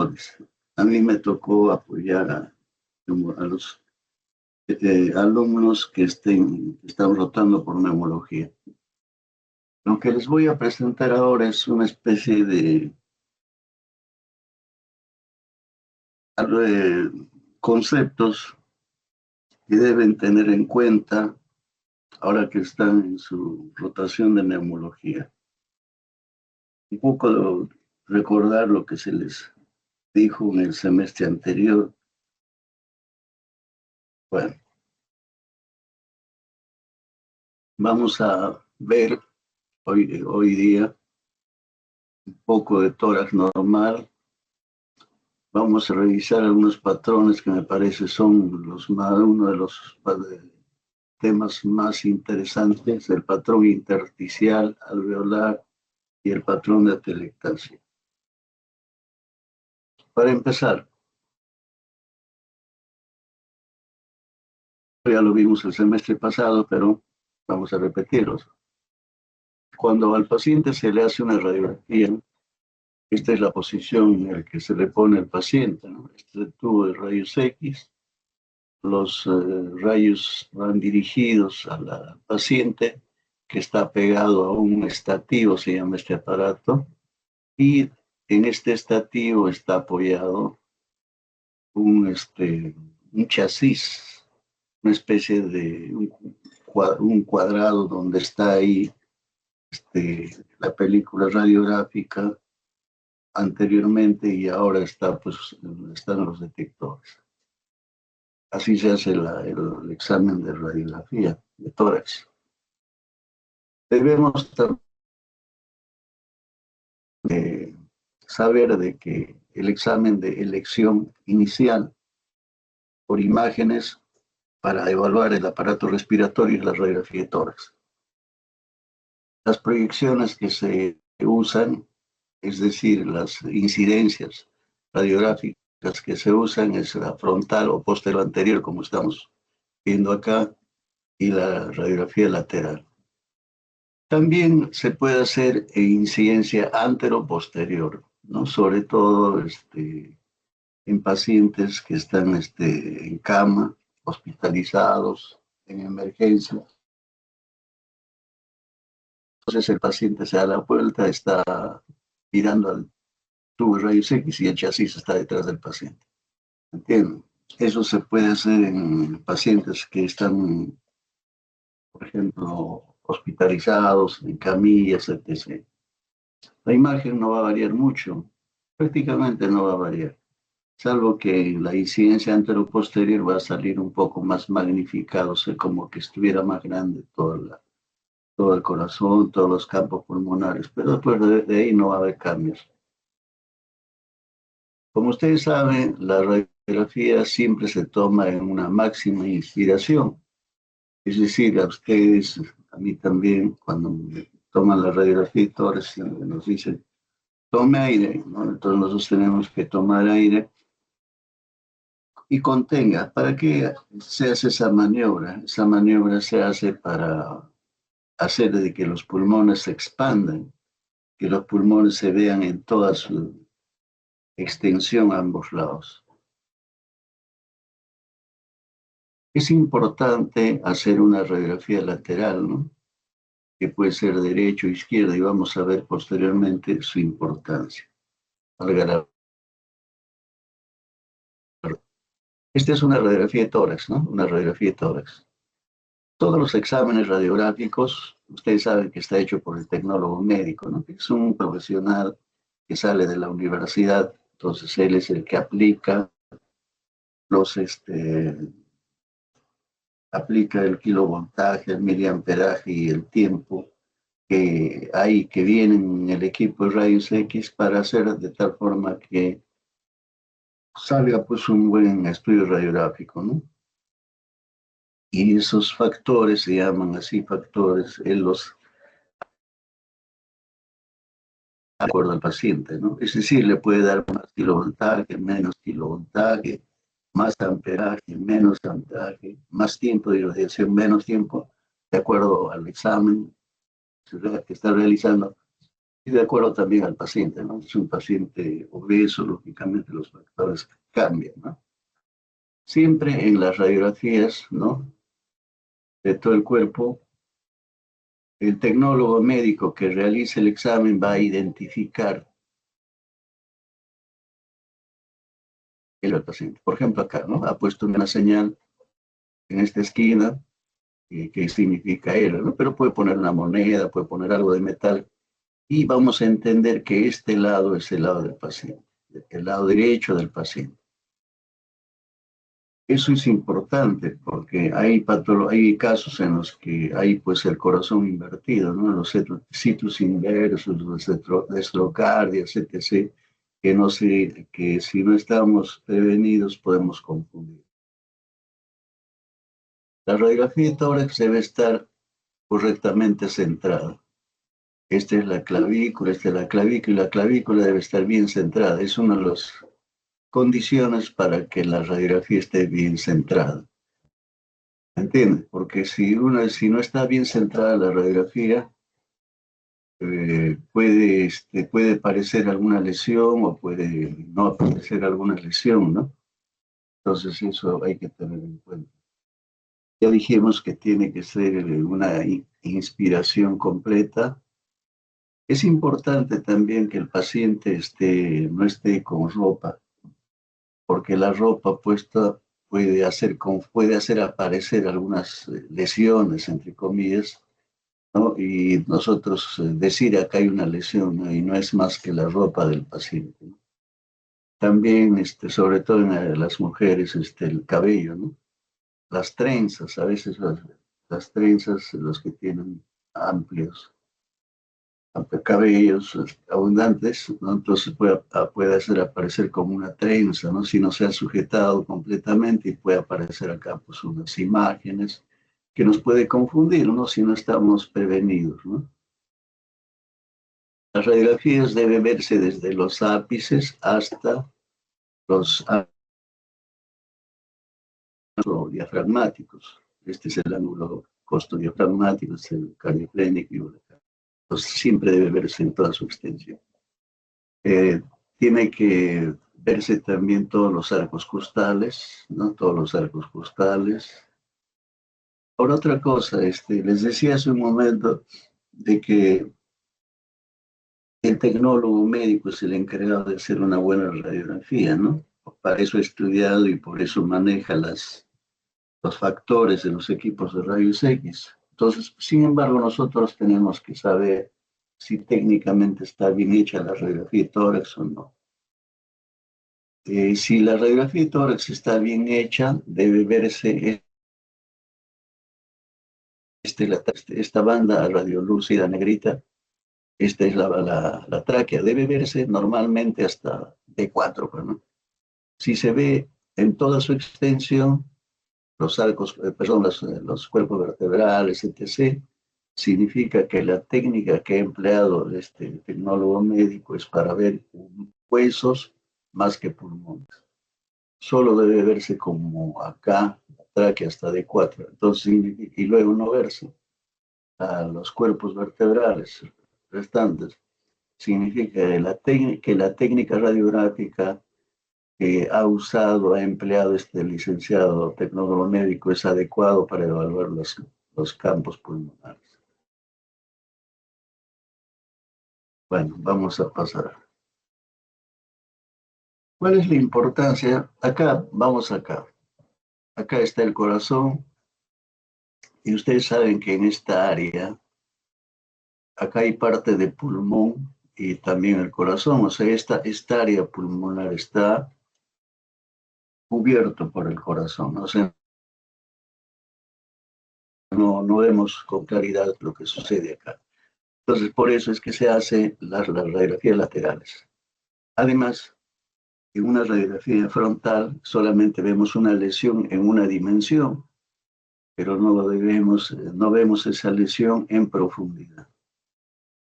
doctores. A mí me tocó apoyar a los alumnos que están rotando por neumología. Lo que les voy a presentar ahora es una especie de conceptos que deben tener en cuenta ahora que están en su rotación de neumología. Un poco recordar lo que se les dijo en el semestre anterior. Bueno, vamos a ver hoy día un poco de tórax normal. Vamos a revisar algunos patrones que me parece son uno de los temas más interesantes, el patrón intersticial, alveolar y el patrón de atelectasia. Para empezar, ya lo vimos el semestre pasado, pero vamos a repetirlos. Cuando al paciente se le hace una radiografía, esta es la posición en la que se le pone al paciente, ¿no? Este es el tubo de rayos X. Los rayos van dirigidos al paciente que está pegado a un estativo, se llama este aparato, y en este estativo está apoyado un chasis, una especie de un cuadrado donde está ahí la película radiográfica anteriormente y ahora están los detectores. Así se hace el examen de radiografía de tórax. Debemos también saber de que el examen de elección inicial por imágenes para evaluar el aparato respiratorio y la radiografía de tórax. Las proyecciones que se usan, es decir, las incidencias radiográficas que se usan es la frontal o posterior anterior, como estamos viendo acá, y la radiografía lateral. También se puede hacer incidencia antero-posterior, ¿no? Sobre todo en pacientes que están en cama, hospitalizados, en emergencia. Entonces el paciente se da la vuelta, está mirando al tubo de rayos X y el chasis está detrás del paciente. ¿Entienden? Eso se puede hacer en pacientes que están, por ejemplo, hospitalizados, en camillas, etc. La imagen no va a variar mucho, prácticamente no va a variar, salvo que la incidencia anteroposterior va a salir un poco más magnificado, o sea, como que estuviera más grande todo el corazón, todos los campos pulmonares, pero después de ahí no va a haber cambios. Como ustedes saben, la radiografía siempre se toma en una máxima inspiración. Es decir, a ustedes, a mí también, cuando me toman la radiografía y tórax, nos dicen, tome aire, ¿no? Entonces nosotros tenemos que tomar aire y contenga. ¿Para qué se hace esa maniobra? Esa maniobra se hace para hacer de que los pulmones se expandan, que los pulmones se vean en toda su extensión a ambos lados. Es importante hacer una radiografía lateral, ¿no? Que puede ser derecho o izquierda, y vamos a ver posteriormente su importancia. Esta es una radiografía de tórax, ¿no? Una radiografía de tórax. Todos los exámenes radiográficos, ustedes saben que está hecho por el tecnólogo médico, ¿no? Que es un profesional que sale de la universidad, entonces él es el que aplica aplica el kilovoltaje, el miliamperaje y el tiempo que vienen en el equipo de rayos X para hacer de tal forma que salga pues un buen estudio radiográfico, ¿no? Y esos factores se llaman así factores, él los de acuerdo al paciente, ¿no? Es decir, le puede dar más kilovoltaje, menos kilovoltaje, más amperaje, menos amperaje, más tiempo de irradiación, menos tiempo, de acuerdo al examen que está realizando. Y de acuerdo también al paciente, ¿no? Si es un paciente obeso, lógicamente los factores cambian, ¿no? Siempre en las radiografías, ¿no? De todo el cuerpo, el tecnólogo médico que realice el examen va a identificar el paciente. Por ejemplo, acá, ¿no? Ha puesto una señal en esta esquina que significa él, ¿no? Pero puede poner una moneda, puede poner algo de metal y vamos a entender que este lado es el lado del paciente, el lado derecho del paciente. Eso es importante porque hay casos en los que hay pues el corazón invertido, ¿no? Los citus inversos, los destrocardias, etc., que si no estamos prevenidos podemos confundir. La radiografía de tórax debe estar correctamente centrada. Esta es la clavícula, esta es la clavícula, y la clavícula debe estar bien centrada. Es una de las condiciones para que la radiografía esté bien centrada. ¿Entiendes? Porque si no está bien centrada la radiografía, puede parecer alguna lesión o puede no aparecer alguna lesión, ¿no? Entonces eso hay que tener en cuenta. Ya dijimos que tiene que ser una inspiración completa. Es importante también que el paciente no esté con ropa, porque la ropa puesta puede hacer aparecer algunas lesiones, entre comillas, ¿no? Y nosotros decir acá hay una lesión, ¿no? Y no es más que la ropa del paciente, ¿no? También, sobre todo en las mujeres, el cabello, ¿no? Las trenzas, a veces las trenzas, los que tienen amplios cabellos abundantes, ¿no? Entonces puede hacer aparecer como una trenza, ¿no? Si no se ha sujetado completamente y puede aparecer acá pues unas imágenes que nos puede confundir, ¿no? Si no estamos prevenidos, ¿no? Las radiografías deben verse desde los ápices hasta los ángulos diafragmáticos. Este es el ángulo costodiafragmático, es el cardioplénico y entonces siempre debe verse en toda su extensión. Tiene que verse también todos los arcos costales, ¿no? Todos los arcos costales. Ahora otra cosa, les decía hace un momento de que el tecnólogo médico es el encargado de hacer una buena radiografía, ¿no? Para eso ha estudiado y por eso maneja los factores de los equipos de rayos X. Entonces, sin embargo, nosotros tenemos que saber si técnicamente está bien hecha la radiografía de tórax o no. Si la radiografía de tórax está bien hecha, debe verse esta banda radiolúcida negrita. Esta es la tráquea. Debe verse normalmente hasta D4, ¿no? Si se ve en toda su extensión, los cuerpos vertebrales, etc., significa que la técnica que ha empleado este tecnólogo médico es para ver huesos más que pulmones. Solo debe verse como acá, la tráquea hasta D4. Entonces, y luego no verse a los cuerpos vertebrales restantes. Significa que la técnica radiográfica que ha empleado este licenciado tecnólogo médico es adecuado para evaluar los campos pulmonares. Bueno, vamos a pasar. ¿Cuál es la importancia? Acá, vamos acá. Acá está el corazón y ustedes saben que en esta área, acá hay parte de pulmón y también el corazón. O sea, esta área pulmonar está cubierto por el corazón. O sea, no vemos con claridad lo que sucede acá. Entonces, por eso es que se hacen las radiografías laterales. Además, en una radiografía frontal solamente vemos una lesión en una dimensión, pero no vemos esa lesión en profundidad.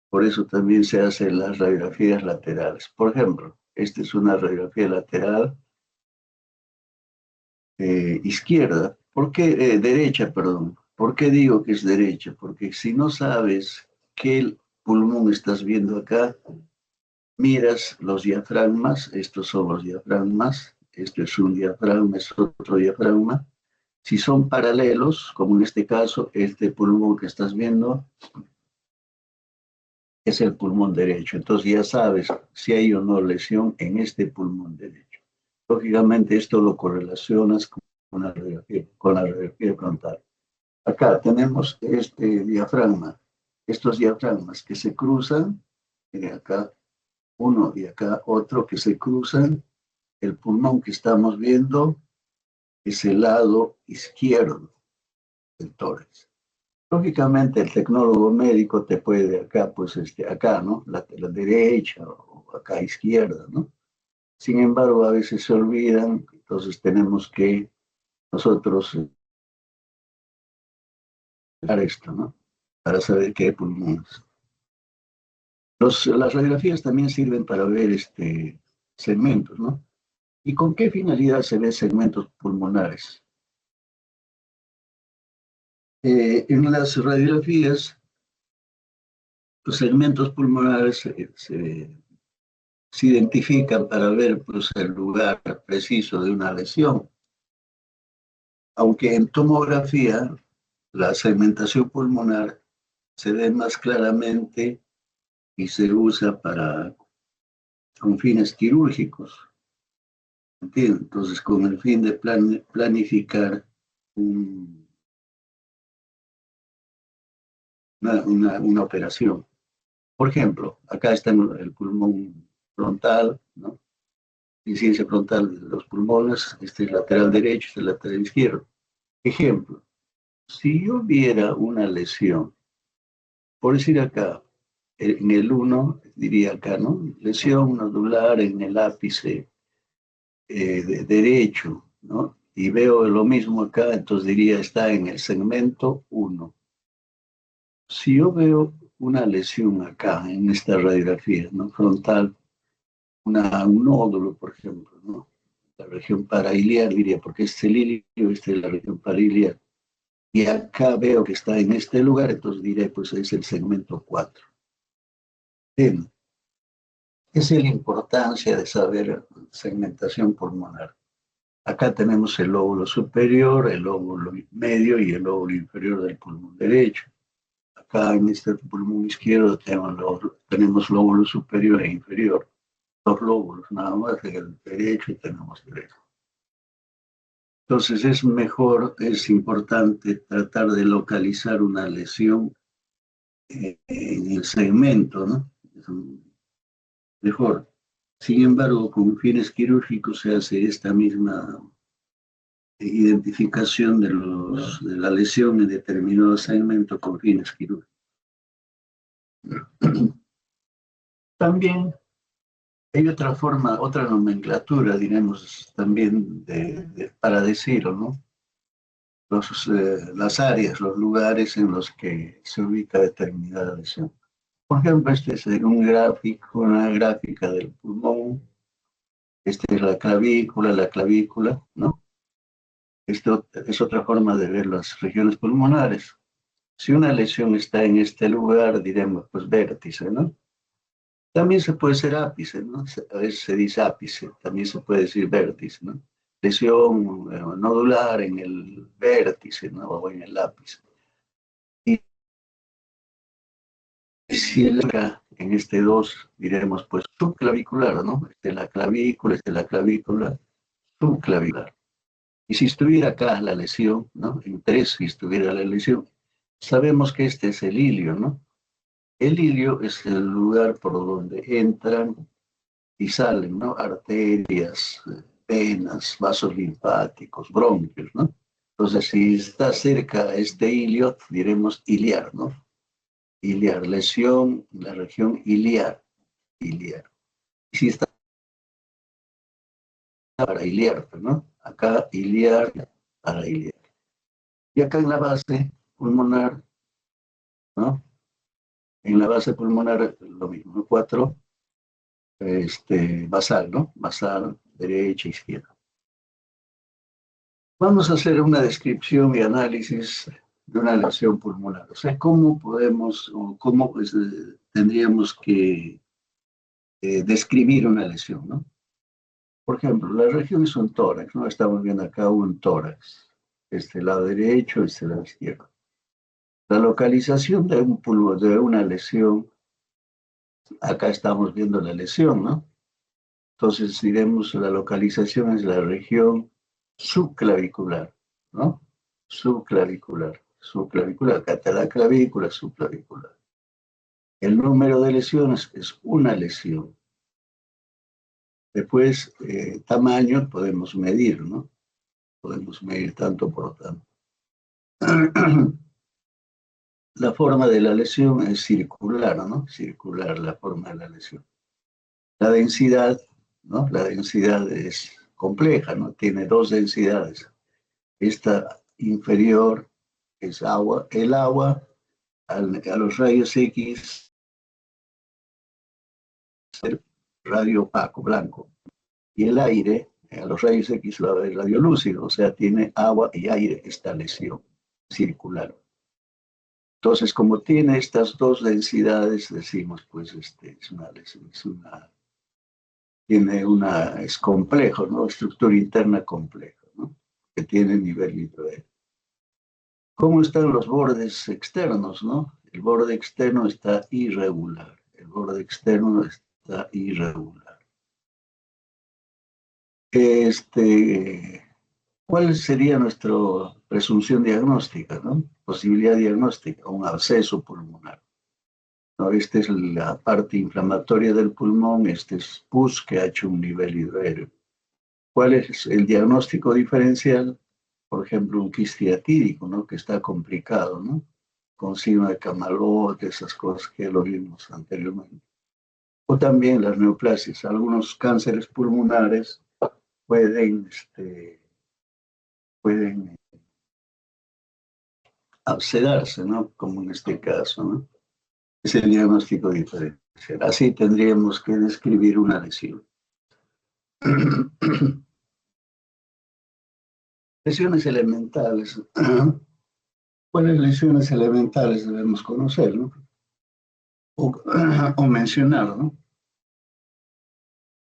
Por eso también se hacen las radiografías laterales. Por ejemplo, esta es una radiografía lateral izquierda. ¿Por qué? Derecha, perdón. ¿Por qué digo que es derecha? Porque si no sabes qué pulmón estás viendo acá, miras los diafragmas, estos son los diafragmas, esto es un diafragma, es otro diafragma. Si son paralelos, como en este caso, este pulmón que estás viendo es el pulmón derecho. Entonces ya sabes si hay o no lesión en este pulmón derecho. Lógicamente esto lo correlacionas con la radiografía frontal. Acá tenemos este diafragma, estos diafragmas que se cruzan, de acá uno y acá otro que se cruzan. El pulmón que estamos viendo es el lado izquierdo del tórax. Lógicamente el tecnólogo médico te puede acá, pues acá, ¿no? La derecha o acá izquierda, ¿no? Sin embargo, a veces se olvidan, entonces tenemos que nosotros dar esto, ¿no? Para saber qué pulmones. Las radiografías también sirven para ver segmentos, ¿no? ¿Y con qué finalidad se ven segmentos pulmonares? En las radiografías, los segmentos pulmonares se identifican para ver pues, el lugar preciso de una lesión. Aunque en tomografía la segmentación pulmonar se ve más claramente y se usa con fines quirúrgicos. ¿Entiendes? Entonces, con el fin de planificar una operación. Por ejemplo, acá está el pulmón frontal, ¿no? Insuficiencia frontal de los pulmones, este es lateral derecho, este es lateral izquierdo. Ejemplo, si yo viera una lesión, por decir acá, en el 1, diría acá, ¿no? Lesión nodular en el ápice derecho, ¿no? Y veo lo mismo acá, entonces diría está en el segmento 1. Si yo veo una lesión acá, en esta radiografía, ¿no? Frontal, un nódulo, por ejemplo, ¿no? La región parailiar, diría, porque este es el ilio, esta es la región parailiar. Y acá veo que está en este lugar, entonces diré, pues es el segmento 4. Bien, esa es la importancia de saber segmentación pulmonar. Acá tenemos el lóbulo superior, el lóbulo medio y el lóbulo inferior del pulmón derecho. Acá en este pulmón izquierdo tenemos lóbulo superior e inferior. Dos lóbulos nada más, en el derecho y tenemos derecho. Entonces es importante tratar de localizar una lesión en el segmento, ¿no? Es mejor. Sin embargo, con fines quirúrgicos se hace esta misma identificación de la lesión en determinado segmento con fines quirúrgicos. También hay otra forma, otra nomenclatura, diremos, también para decirlo, ¿no? Las áreas, los lugares en los que se ubica determinada lesión. Por ejemplo, este es una gráfica del pulmón, esta es la clavícula, ¿no? Esto es otra forma de ver las regiones pulmonares. Si una lesión está en este lugar, diremos, pues vértice, ¿no? También se puede ser ápice, ¿no? A veces se dice ápice, también se puede decir vértice, ¿no? Lesión nodular en el vértice, ¿no? O en el ápice. Y si acá, en este 2, diremos, pues subclavicular, ¿no? La clavícula subclavicular. Y si estuviera acá la lesión, ¿no? En 3, si estuviera la lesión, sabemos que este es el ilio, ¿no? El ilio es el lugar por donde entran y salen, ¿no? Arterias, venas, vasos linfáticos, bronquios, ¿no? Entonces, si está cerca este ilio, diremos iliar, ¿no? Iliar, lesión en la región iliar. Y si está para iliar, ¿no? Acá iliar, para iliar. Y acá en la base pulmonar, ¿no? En la base pulmonar lo mismo, ¿no? 4, basal, ¿no? Basal, derecha, izquierda. Vamos a hacer una descripción y análisis de una lesión pulmonar. O sea, cómo podemos, o cómo pues, tendríamos que describir una lesión, ¿no? Por ejemplo, la región es un tórax, ¿no? Estamos viendo acá un tórax, este lado derecho, este lado izquierdo. La localización de un pulmón, de una lesión, acá estamos viendo la lesión, ¿no? Entonces diremos la localización es la región subclavicular, ¿no? Subclavicular, acá está la clavícula subclavicular. El número de lesiones es una lesión. Después, tamaño podemos medir, ¿no? Podemos medir tanto por tanto. La forma de la lesión es circular, ¿no? Circular la forma de la lesión. La densidad, ¿no? La densidad es compleja, ¿no? Tiene dos densidades. Esta inferior es agua. El agua a los rayos X, radio opaco, blanco. Y el aire, a los rayos X, radio lúcido. O sea, tiene agua y aire esta lesión circular. Entonces, como tiene estas dos densidades, decimos, pues, es complejo, ¿no? Estructura interna compleja, ¿no? Que tiene nivel hidroaéreo. ¿Cómo están los bordes externos, no? El borde externo está irregular. El borde externo está irregular. ¿Cuál sería nuestra presunción diagnóstica, no? Posibilidad diagnóstica, un absceso pulmonar. ¿No? Esta es la parte inflamatoria del pulmón, este es pus que ha hecho un nivel hidroaéreo. ¿Cuál es el diagnóstico diferencial? Por ejemplo, un quiste atídico, ¿no? Que está complicado, ¿no? Con signo de Camalote, esas cosas que lo vimos anteriormente. O también las neoplasias. Algunos cánceres pulmonares pueden abscedarse, ¿no? Como en este caso, ¿no? Es el diagnóstico diferencial. Así tendríamos que describir una lesión. Lesiones elementales. ¿Cuáles lesiones elementales debemos conocer, ¿no? O mencionar, ¿no?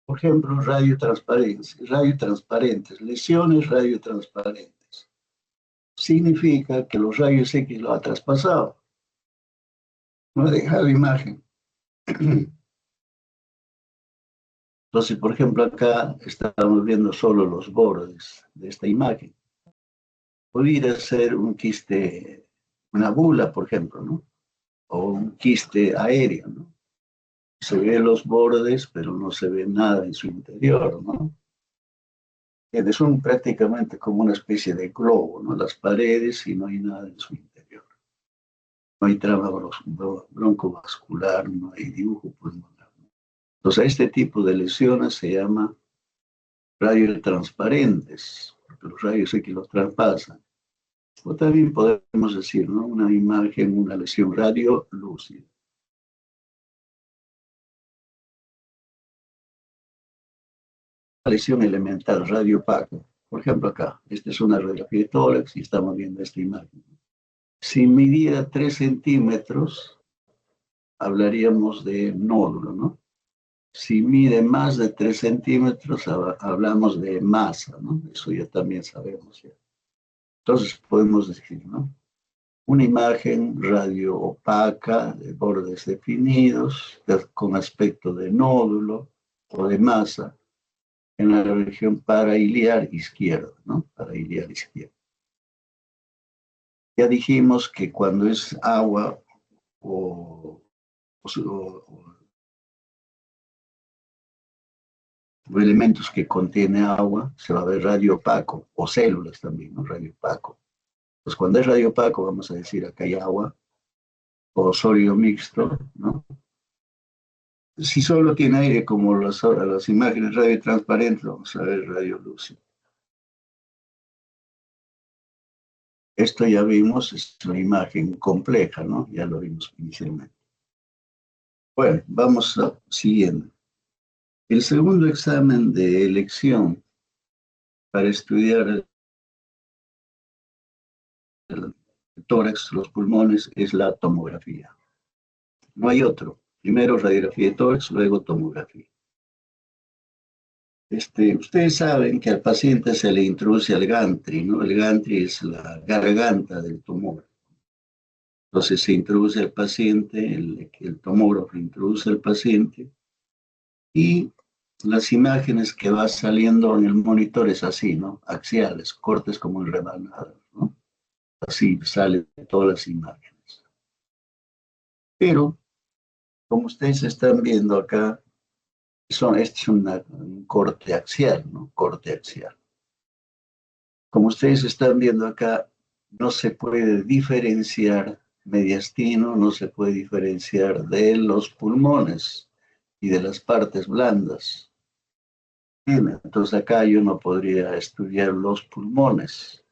Por ejemplo, radiotransparentes, lesiones radiotransparentes. Significa que los rayos X lo ha traspasado, no ha dejado imagen. Entonces, por ejemplo, acá estamos viendo solo los bordes de esta imagen. Podría ser un quiste, una bula, por ejemplo, ¿no? O un quiste aéreo, ¿no? Se ven los bordes, pero no se ve nada en su interior, ¿no? Son prácticamente como una especie de globo, ¿no? Las paredes y no hay nada en su interior. No hay trama broncovascular, no hay dibujo pulmonar. Entonces, a este tipo de lesiones se llama radiotransparentes, porque los rayos X los traspasan. O también podemos decir, ¿no? Una imagen, una lesión radiolúcida. Lesión elemental, radiopaco. Por ejemplo, acá, esta es una radiografía de tórax y estamos viendo esta imagen. Si midiera 3 centímetros, hablaríamos de nódulo, ¿no? Si mide más de 3 centímetros, hablamos de masa, ¿no? Eso ya también sabemos. ¿Ya? Entonces podemos decir, ¿no? Una imagen radio opaca, de bordes definidos, con aspecto de nódulo o de masa, en la región parailiar izquierda, ¿no? Parailiar izquierda. Ya dijimos que cuando es agua o elementos que contiene agua, se va a ver radio opaco, o células también, ¿no? Radio opaco. Pues cuando es radio opaco, vamos a decir acá hay agua, o sólido mixto, ¿no? Si solo tiene aire, como las imágenes radio transparentes, vamos a ver radio lúcido. Esto ya vimos, es una imagen compleja, ¿no? Ya lo vimos inicialmente. Bueno, vamos siguiendo. El segundo examen de elección para estudiar el tórax, los pulmones, es la tomografía. No hay otro. Primero radiografía de tórax, luego tomografía. Ustedes saben que al paciente se le introduce el gantry, ¿no? El gantry es la garganta del tumor. Entonces se introduce al paciente, el tomógrafo introduce al paciente y las imágenes que va saliendo en el monitor es así, ¿no? Axiales, cortes como en rebanadas, ¿no? Así salen todas las imágenes. Pero, como ustedes están viendo acá, este es un corte axial, ¿no? Corte axial. Como ustedes están viendo acá, no se puede diferenciar mediastino, no se puede diferenciar de los pulmones y de las partes blandas. Bien, entonces acá yo no podría estudiar los pulmones.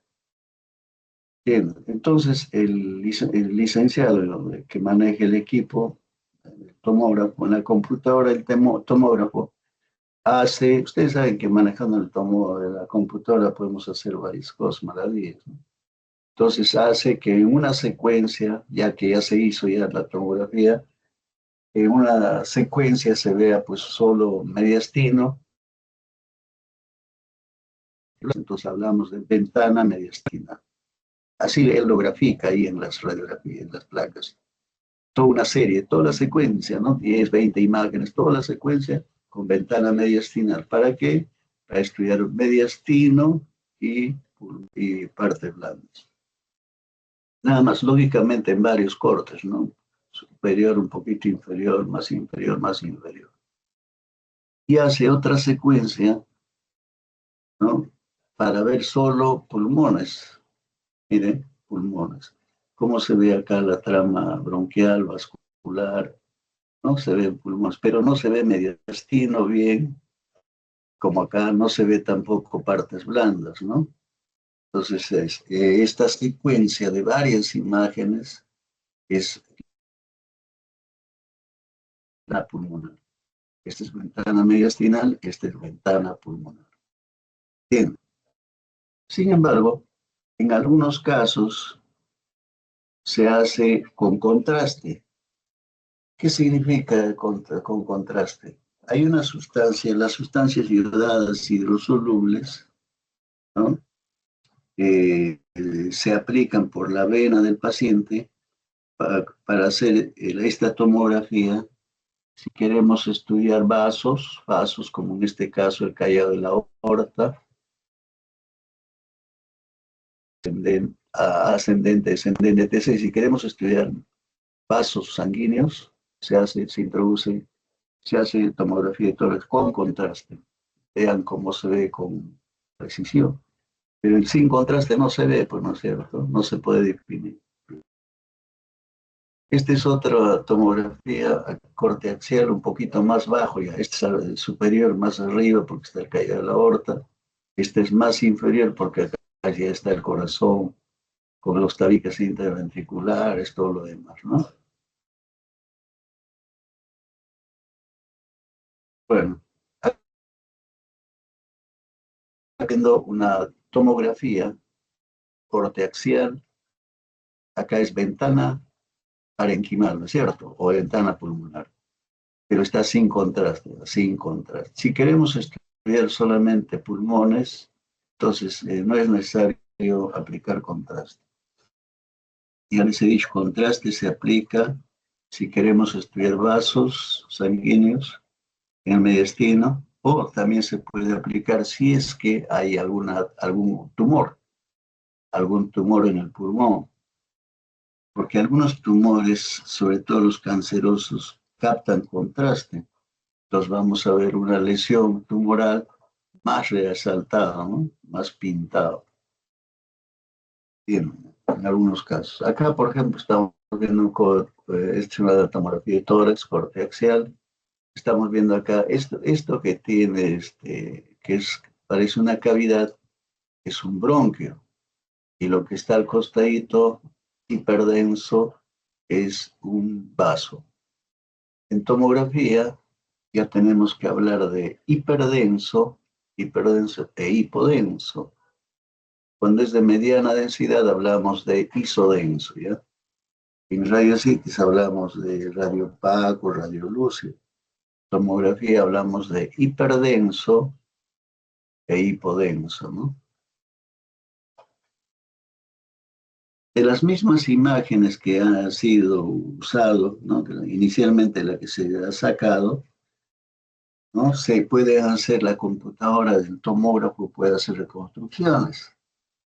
Bien, entonces el licenciado que maneje el equipo, el tomógrafo, en la computadora el tomógrafo, ustedes saben que manejando el tomo de la computadora podemos hacer varias cosas, maravillas, ¿no? Entonces hace que en una secuencia, ya que ya se hizo ya la tomografía, en una secuencia se vea pues solo mediastino. Entonces hablamos de ventana mediastina. Así él lo grafica ahí en las radiografías, en las placas. Toda una serie, toda la secuencia, ¿no? 10, 20 imágenes, toda la secuencia con ventana mediastinal. ¿Para qué? Para estudiar mediastino y partes blandas. Nada más, lógicamente en varios cortes, ¿no? Superior, un poquito inferior, más inferior, más inferior. Y hace otra secuencia, ¿no? Para ver solo pulmones. Miren, pulmones. ¿Cómo se ve acá la trama bronquial, vascular? No se ven pulmones, pero no se ve mediastino bien, como acá no se ve tampoco partes blandas, ¿no? Entonces, esta secuencia de varias imágenes es la pulmonar. Esta es ventana mediastinal, esta es ventana pulmonar. Bien. Sin embargo, en algunos casos se hace con contraste. ¿Qué significa con contraste? Hay una sustancia, las sustancias iodadas hidrosolubles, ¿no? Se aplican por la vena del paciente para hacer esta tomografía. Si queremos estudiar vasos como en este caso el callado de la aorta, ascendente, descendente, etc. Si queremos estudiar vasos sanguíneos, se hace tomografía de tórax con contraste. Vean cómo se ve con precisión. Pero el sin contraste no se ve, pues no es cierto, no se puede definir. Esta es otra tomografía a corte axial un poquito más bajo, ya este es el superior más arriba porque está el caída de la aorta. Este es más inferior porque acá ya está el corazón con los tabiques interventriculares, todo lo demás, ¿no? Bueno, haciendo una tomografía corte axial, acá es ventana parenquimal, ¿no es cierto? O ventana pulmonar, pero está sin contraste, sin contraste. Si queremos estudiar solamente pulmones, entonces no es necesario aplicar contraste. Ya les he dicho, contraste se aplica si queremos estudiar vasos sanguíneos en el mediastino, o también se puede aplicar si es que hay algún tumor en el pulmón, porque algunos tumores, sobre todo los cancerosos, captan contraste. Entonces vamos a ver una lesión tumoral más resaltada, ¿no? Más pintado. Bien, en algunos casos. Acá, por ejemplo, estamos viendo una tomografía de tórax, corte axial. Estamos viendo acá esto que tiene, parece una cavidad, es un bronquio. Y lo que está al costadito, hiperdenso, es un vaso. En tomografía ya tenemos que hablar de hiperdenso e hipodenso. Cuando es de mediana densidad hablamos de isodenso, ¿ya? En radiocitis hablamos de radio opaco, radio lúcido. Tomografía hablamos de hiperdenso e hipodenso, ¿no? De las mismas imágenes que han sido usado, ¿no? Inicialmente la que se ha sacado, ¿no? Se puede hacer la computadora del tomógrafo, puede hacer reconstrucciones.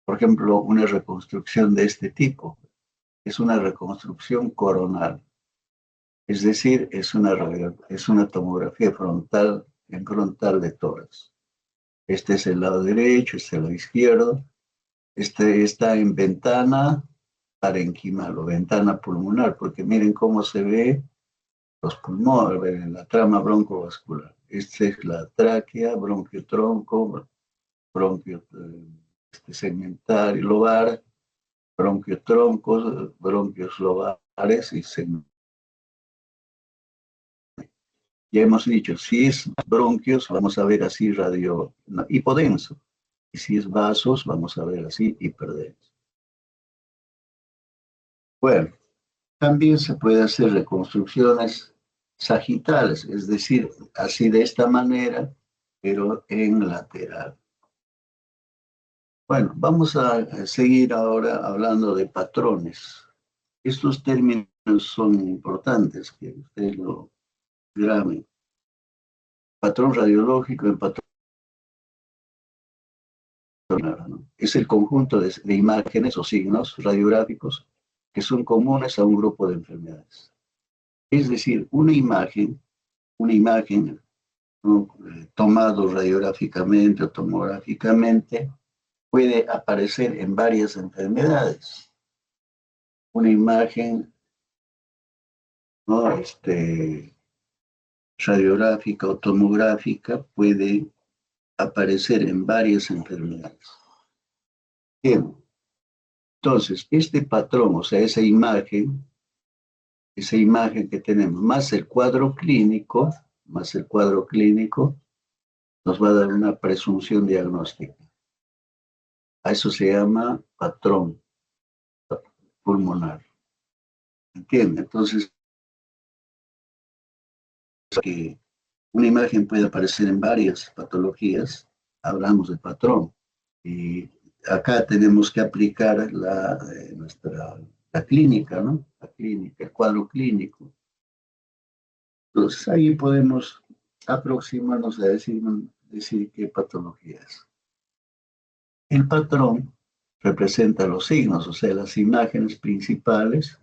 Por ejemplo, una reconstrucción de este tipo es una reconstrucción coronal, es decir, es una tomografía frontal en frontal de tórax. Este es el lado derecho, este es el lado izquierdo, este está en ventana parenquimal o ventana pulmonar, porque miren cómo se ve los pulmones, la trama broncovascular. Esta es la tráquea, bronquiotronco, bronquio segmentar y lobar, bronquiotroncos, bronquios lobares y segmentar. Ya hemos dicho, si es bronquios, vamos a ver así radio no, hipodenso. Y si es vasos, vamos a ver así hiperdenso. Bueno, también se puede hacer reconstrucciones sagitales, es decir, así de esta manera, pero en lateral. Bueno, vamos a seguir ahora hablando de patrones. Estos términos son importantes, que ustedes lo graben. Patrón radiológico y patrón, ¿no? Es el conjunto de imágenes o signos radiográficos que son comunes a un grupo de enfermedades. Es decir, una imagen, ¿no? Tomado radiográficamente o tomográficamente, puede aparecer en varias enfermedades. Una imagen, ¿no? Radiográfica o tomográfica puede aparecer en varias enfermedades. Bien, entonces, este patrón, o sea, esa imagen que tenemos, más el cuadro clínico, nos va a dar una presunción diagnóstica. A eso se llama patrón pulmonar. ¿Entiende? Entonces, que una imagen puede aparecer en varias patologías, hablamos de patrón. Y acá tenemos que aplicar la clínica, ¿no? La clínica, el cuadro clínico. Entonces ahí podemos aproximarnos a decir qué patología es. El patrón representa los signos, o sea, las imágenes principales,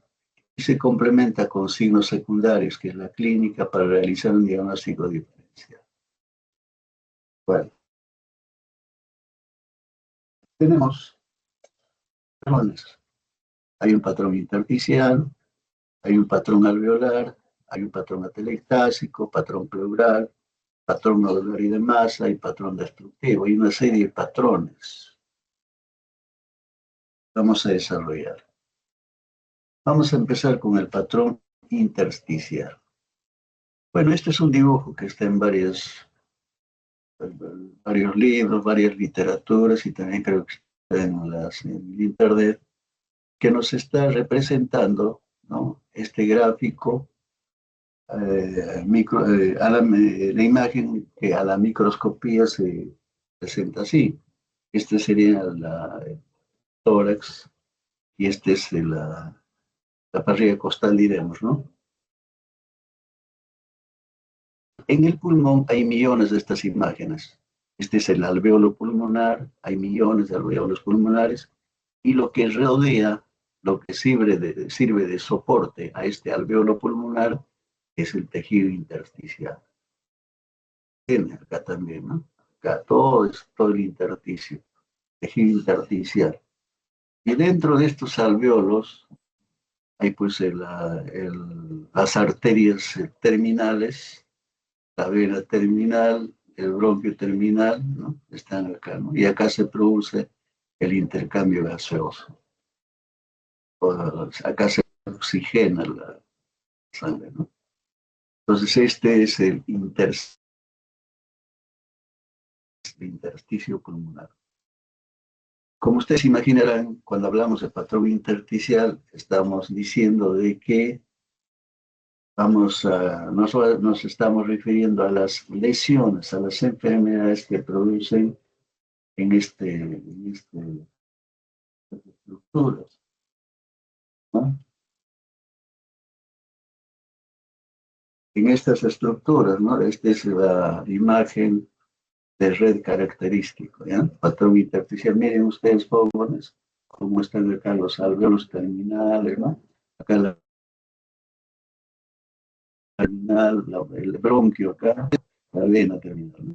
y se complementa con signos secundarios, que es la clínica, para realizar un diagnóstico diferencial. Bueno, tenemos patrones. Hay un patrón intersticial, hay un patrón alveolar, hay un patrón atelectásico, patrón pleural, patrón nodular y de masa y patrón destructivo. Hay una serie de patrones. Vamos a desarrollar. Vamos a empezar con el patrón intersticial. Bueno, este es un dibujo que está en varios libros, varias literaturas y también creo que está en internet, que nos está representando, ¿no? Este gráfico, la imagen que a la microscopía se presenta así. Este sería el tórax y este es la parrilla costal, diremos, ¿no? En el pulmón hay millones de estas imágenes. Este es el alveolo pulmonar, hay millones de alveolos pulmonares, y lo que rodea, lo que sirve de soporte a este alveolo pulmonar es el tejido intersticial. Tiene acá también, ¿no? Acá todo es todo el intersticio, tejido intersticial. Y dentro de estos alveolos hay pues las arterias terminales, la vena terminal, el bronquio terminal, ¿no? Están acá, ¿no? Y acá se produce el intercambio gaseoso. Acá se oxigena la sangre, ¿no? Entonces este es el intersticio pulmonar. Como ustedes imaginarán, cuando hablamos de patrón intersticial, estamos diciendo de que nos estamos refiriendo a las lesiones, a las enfermedades que producen en estructuras, ¿no? En estas estructuras, ¿no? Esta es la imagen de red característico, ¿ya? Patrón intersticial. Miren ustedes, jóvenes, cómo están acá los alvéolos terminales, ¿no? Acá la terminal, el bronquio acá, la vena terminal, ¿no?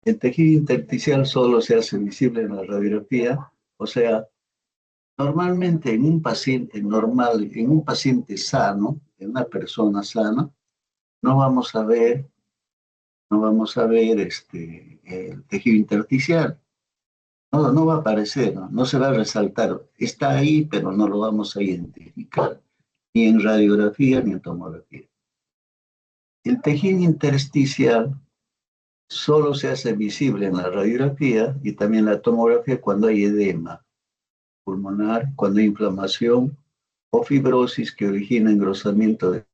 El tejido intersticial solo se hace visible en la radiografía, o sea, normalmente en un paciente normal, en un paciente sano, en una persona sana, no vamos a ver, no vamos a ver el tejido intersticial. No, no va a aparecer, ¿no? No se va a resaltar. Está ahí, pero no lo vamos a identificar, ni en radiografía ni en tomografía. El tejido intersticial solo se hace visible en la radiografía y también en la tomografía cuando hay edema pulmonar, cuando hay inflamación o fibrosis que origina engrosamiento de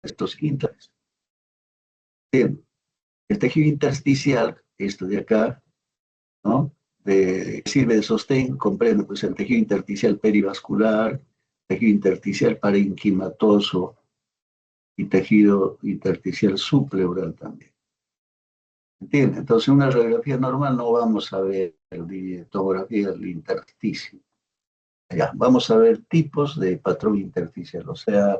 estos ínteres. Bien, el tejido intersticial, esto de acá, ¿no? Sirve de sostén, comprende pues el tejido intersticial perivascular, tejido intersticial parenquimatoso y tejido intersticial subpleural también. ¿Entiende? Entonces, en una radiografía normal no vamos a ver tomografía del intersticio. Ya, vamos a ver tipos de patrón intersticial, o sea,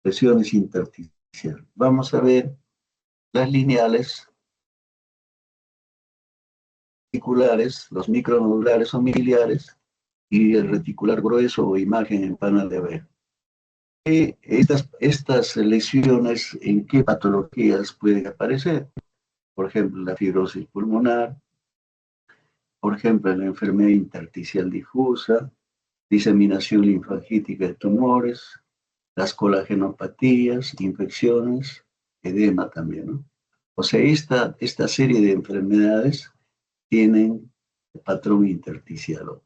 lesiones intersticiales. Vamos a ver las lineales, reticulares, los micronodulares o miliares y el reticular grueso o imagen en panel de Abel. Estas lesiones, ¿en qué patologías pueden aparecer? Por ejemplo, la fibrosis pulmonar, por ejemplo, la enfermedad intersticial difusa, diseminación linfangítica de tumores, las colagenopatías, infecciones, edema también, ¿no? O sea, esta serie de enfermedades tienen patrón intersticial.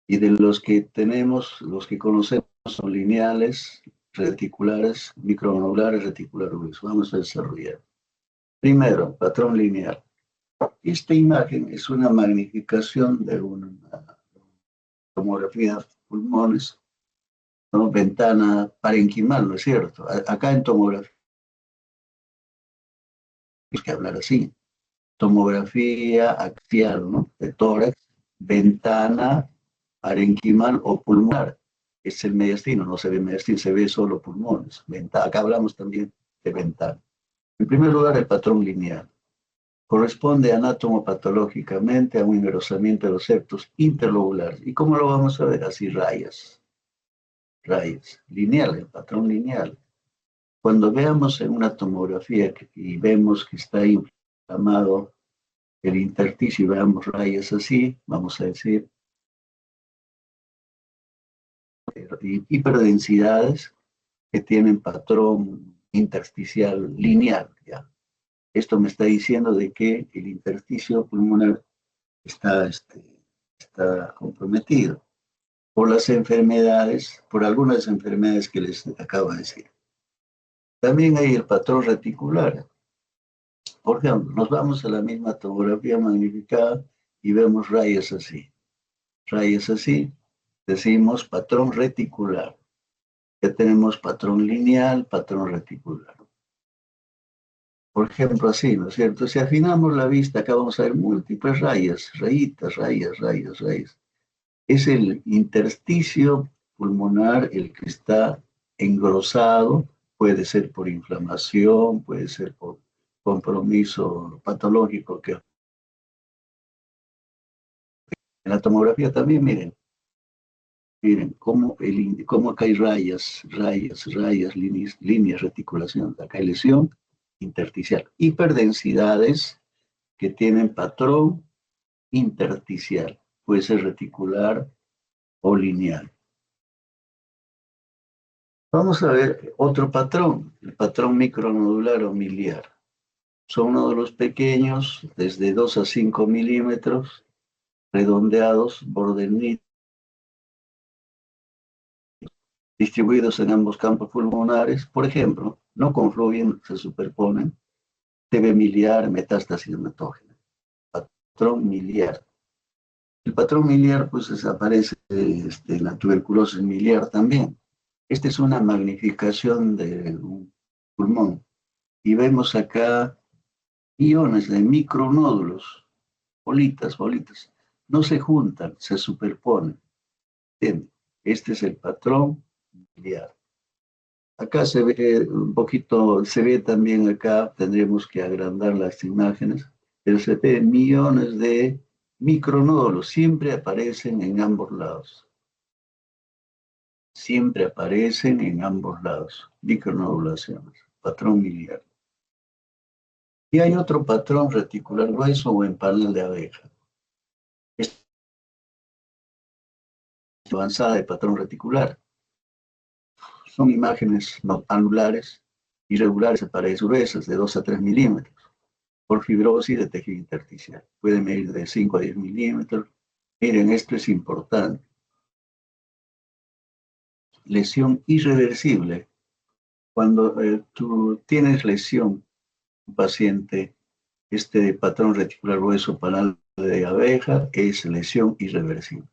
Y de los que tenemos, los que conocemos son lineales, reticulares, micronodulares, reticulares. Vamos a desarrollar. Primero, patrón lineal. Esta imagen es una magnificación de una tomografía de pulmones, ¿no? Ventana parenquimal, ¿no es cierto? Acá en tomografía, hay que hablar así. Tomografía axial, ¿no? De tórax, ventana parenquimal o pulmonar. Es el mediastino, no se ve mediastino, se ve solo pulmones. Acá hablamos también de ventana. En primer lugar, el patrón lineal. Corresponde anatomopatológicamente a un engrosamiento de los septos interlobulares. ¿Y cómo lo vamos a ver? Así rayas, lineal, el patrón lineal. Cuando veamos en una tomografía y vemos que está inflamado el intersticio y veamos rayas así, vamos a decir hiperdensidades que tienen patrón intersticial lineal, ¿ya? Esto me está diciendo de que el intersticio pulmonar está comprometido por las enfermedades, por algunas enfermedades que les acabo de decir. También hay el patrón reticular. Por ejemplo, nos vamos a la misma tomografía magnificada y vemos rayas así. Rayas así, decimos patrón reticular. Ya tenemos patrón lineal, patrón reticular. Por ejemplo, así, ¿no es cierto? Si afinamos la vista, acá vamos a ver múltiples rayas, rayitas, rayas, rayas, rayas. Es el intersticio pulmonar el que está engrosado, puede ser por inflamación, puede ser por compromiso patológico. Que en la tomografía también, miren cómo acá hay rayas, rayas, rayas, líneas, reticulación. Acá hay lesión intersticial. Hiperdensidades que tienen patrón intersticial, puede ser reticular o lineal. Vamos a ver otro patrón, el patrón micronodular o miliar. son nódulos pequeños, desde 2 a 5 milímetros, redondeados, borde nítido, distribuidos en ambos campos pulmonares. Por ejemplo, no confluyen, se superponen. TB miliar, metástasis hematógena. Patrón miliar. El patrón miliar, pues, desaparece en la tuberculosis miliar también. Esta es una magnificación de un pulmón. Y vemos acá iones de micronódulos, bolitas. No se juntan, se superponen. ¿Entienden? Este es el patrón miliar. Acá se ve un poquito, se ve también acá, tendríamos que agrandar las imágenes, pero se ve millones de micronódulos, siempre aparecen en ambos lados. Siempre aparecen en ambos lados, micronodulaciones, patrón miliar. Y hay otro patrón reticular grueso o en panal de abeja. Esta es avanzada de patrón reticular. Son imágenes anulares, irregulares de paredes gruesas, de 2 a 3 milímetros, por fibrosis de tejido intersticial. Puede medir de 5 a 10 milímetros. Miren, esto es importante. Lesión irreversible. Cuando tú tienes lesión, un paciente, este patrón reticular grueso panal de abeja es lesión irreversible.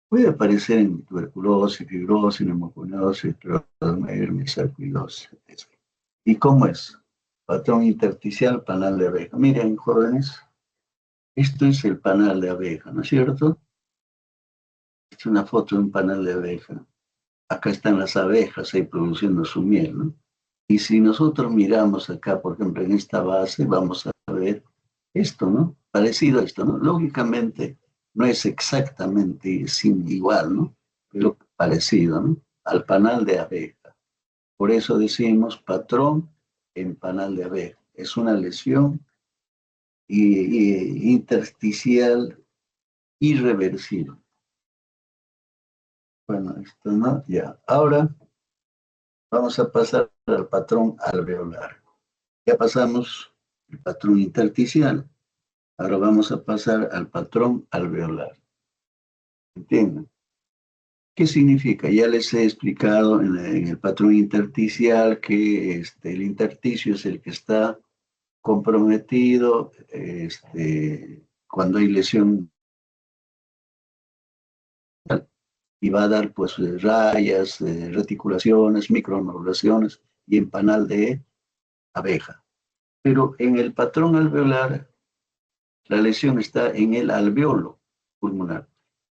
Puede aparecer en tuberculosis, fibrosis, neumoconiosis, plasma, sarcoidosis, etc. ¿Y cómo es? Patrón intersticial, panal de abeja. Miren, jóvenes, esto es el panal de abeja, ¿no es cierto? Esta es una foto de un panal de abeja. Acá están las abejas ahí produciendo su miel, ¿no? Y si nosotros miramos acá, por ejemplo, en esta base, vamos a ver esto, ¿no? Parecido a esto, ¿no? Lógicamente no es exactamente sin igual, ¿no? Pero parecido, ¿no? Al panal de abeja. Por eso decimos patrón en panal de abeja. Es una lesión intersticial irreversible. Bueno, esto no, ya. Ahora vamos a pasar al patrón alveolar. Ya pasamos el patrón intersticial. Ahora vamos a pasar al patrón alveolar. ¿Entienden? ¿Qué significa? Ya les he explicado en el patrón intersticial que el intersticio es el que está comprometido cuando hay lesión y va a dar pues rayas, reticulaciones, micronovulaciones y en panal de abeja. Pero en el patrón alveolar, la lesión está en el alveolo pulmonar.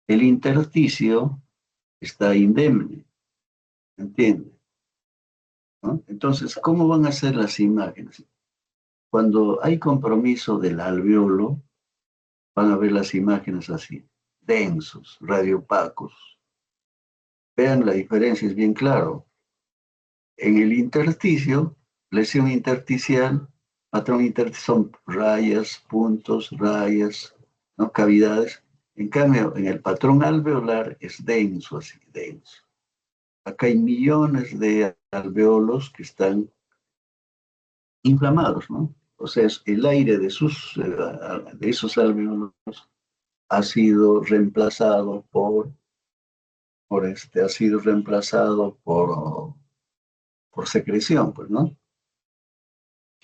El intersticio está indemne, ¿entiende? ¿No? Entonces, ¿cómo van a ser las imágenes? Cuando hay compromiso del alveolo, van a ver las imágenes así, densos, radiopacos. Vean, la diferencia es bien claro. En el intersticio, lesión intersticial, patrón intersticial son rayas, puntos, rayas, ¿no? Cavidades. En cambio, en el patrón alveolar es denso, así, denso. Acá hay millones de alveolos que están inflamados, ¿no? O sea, el aire de esos alveolos ha sido reemplazado ha sido reemplazado por secreción, pues, ¿no?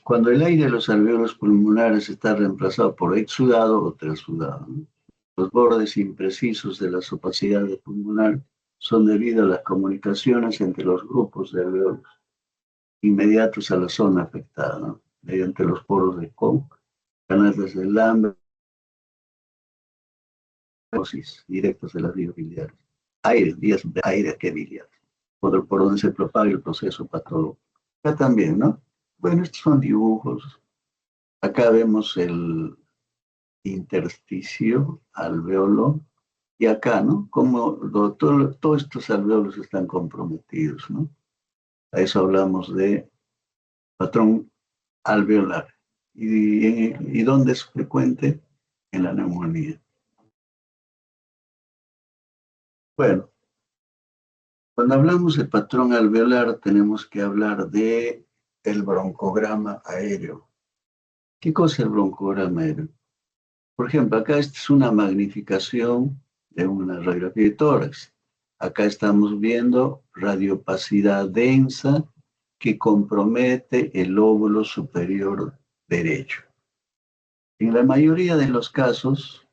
Cuando el aire de los alveolos pulmonares está reemplazado por exudado o transudado, ¿no? Los bordes imprecisos de las opacidades pulmonar son debido a las comunicaciones entre los grupos de alveolos inmediatos a la zona afectada, ¿no? Mediante los poros de Koch, canales de Lambert, directos de las vías biliares. Vías de aire que biliares, por donde se propaga el proceso patológico. Acá también, ¿no? Bueno, estos son dibujos. Acá vemos el intersticio alveolo y acá, ¿no? Como todos estos alveolos están comprometidos, ¿no? A eso hablamos de patrón alveolar. ¿Y dónde es frecuente? En la neumonía. Bueno, cuando hablamos de patrón alveolar tenemos que hablar de el broncograma aéreo. ¿Qué cosa es el broncograma aéreo? Por ejemplo, acá esta es una magnificación de una radiografía de tórax. Acá estamos viendo radiopacidad densa que compromete el lóbulo superior derecho. En la mayoría de los casos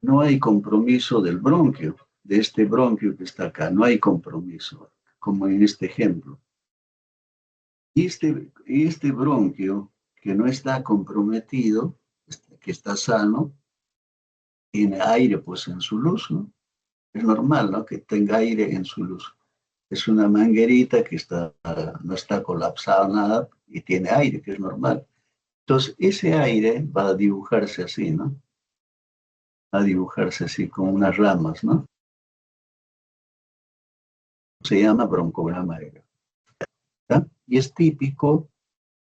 no hay compromiso del bronquio, de este bronquio que está acá, no hay compromiso, como en este ejemplo. Y este bronquio que no está comprometido, que está sano, tiene aire pues en su luz, ¿no? Es normal, ¿no? Que tenga aire en su luz. Es una manguerita que no está colapsada nada y tiene aire, que es normal. Entonces, ese aire va a dibujarse así, ¿no? Va a dibujarse así, con unas ramas, ¿no? Se llama broncograma aéreo. ¿Ya? Y es típico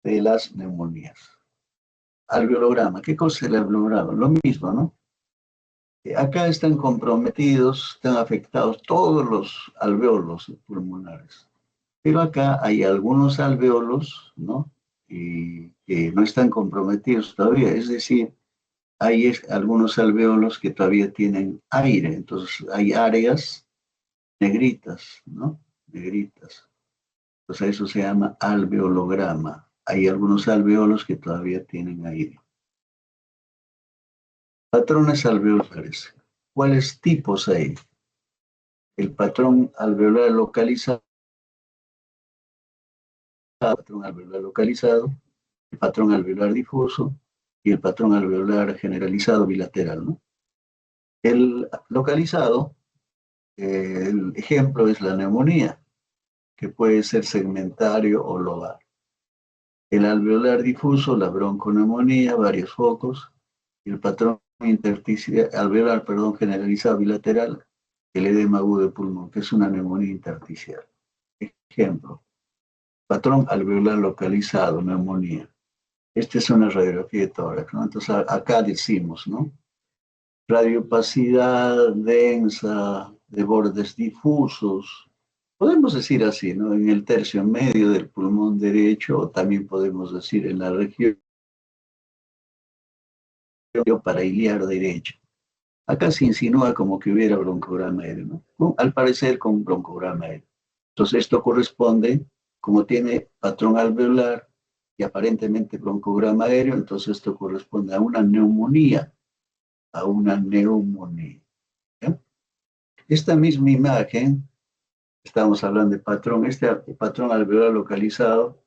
de las neumonías. Alveolograma. ¿Qué cosa es el alveolograma? Lo mismo, ¿no? Acá están comprometidos, están afectados todos los alveolos pulmonares. Pero acá hay algunos alveolos, ¿no? Y que no están comprometidos todavía. Es decir, hay algunos alveolos que todavía tienen aire. Entonces hay áreas negritas, ¿no? Negritas. Entonces eso se llama alveolograma. Hay algunos alveolos que todavía tienen aire. Patrones alveolares. ¿Cuáles tipos hay? El patrón alveolar localizado, el patrón alveolar difuso y el patrón alveolar generalizado bilateral, ¿no? El localizado, el ejemplo es la neumonía, que puede ser segmentario o lobar. El alveolar difuso, la bronconeumonía, varios focos, y el patrón alveolar, generalizado bilateral, el edema agudo de pulmón, que es una neumonía intersticial. Ejemplo, patrón alveolar localizado, neumonía. Esta es una radiografía de tórax, ¿no? Entonces acá decimos, ¿no? Radiopacidad densa de bordes difusos. Podemos decir así, ¿no? En el tercio medio del pulmón derecho, o también podemos decir en la región parailiar derecho. Acá se insinúa como que hubiera broncograma aéreo, ¿no? Al parecer con broncograma aéreo. Entonces esto corresponde, como tiene patrón alveolar y aparentemente broncograma aéreo, entonces esto corresponde a una neumonía, a una neumonía. ¿Ya? Esta misma imagen, estamos hablando de patrón, este patrón alveolar localizado,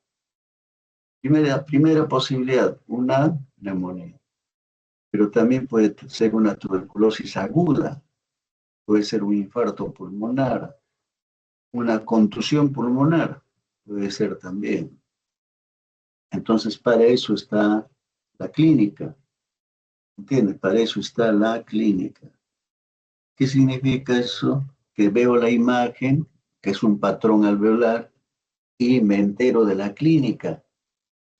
primera posibilidad, una neumonía, pero también puede ser una tuberculosis aguda, puede ser un infarto pulmonar, una contusión pulmonar, puede ser también. Entonces, para eso está la clínica, ¿entiendes? Para eso está la clínica. ¿Qué significa eso? Que veo la imagen, que es un patrón alveolar, y me entero de la clínica.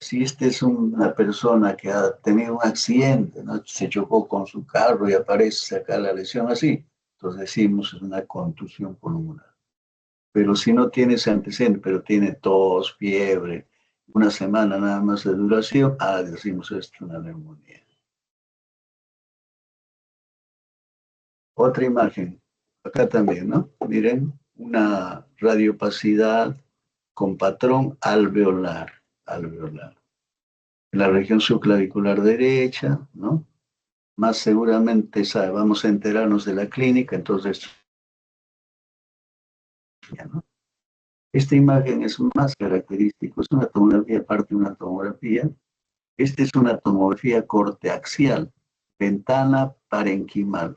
Si esta es una persona que ha tenido un accidente, ¿no? Se chocó con su carro y aparece acá la lesión así, entonces decimos es una contusión pulmonar. Pero si no tiene ese antecedente, pero tiene tos, fiebre, una semana nada más de duración, decimos esto es una neumonía. Otra imagen, acá también, ¿no? Miren, una radiopacidad con patrón alveolar, alveolar. En la región subclavicular derecha, ¿no? Más seguramente vamos a enterarnos de la clínica, entonces, ¿no? Esta imagen es más característica, es una tomografía, parte de una tomografía. Esta es una tomografía corte axial, ventana parenquimal,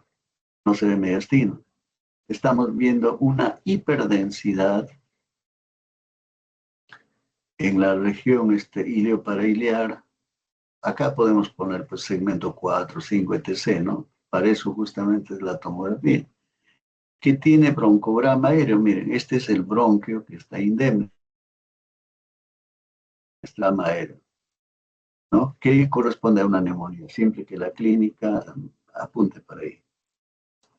no se ve mediastino. Estamos viendo una hiperdensidad en la región ilioparailiar. Acá podemos poner pues, segmento 4, 5, etc., ¿no? Para eso justamente es la tomografía. ¿Qué tiene broncograma aéreo? Miren, este es el bronquio que está indemne. Es la aéreo, ¿no? Que corresponde a una neumonía, siempre que la clínica apunte para ahí.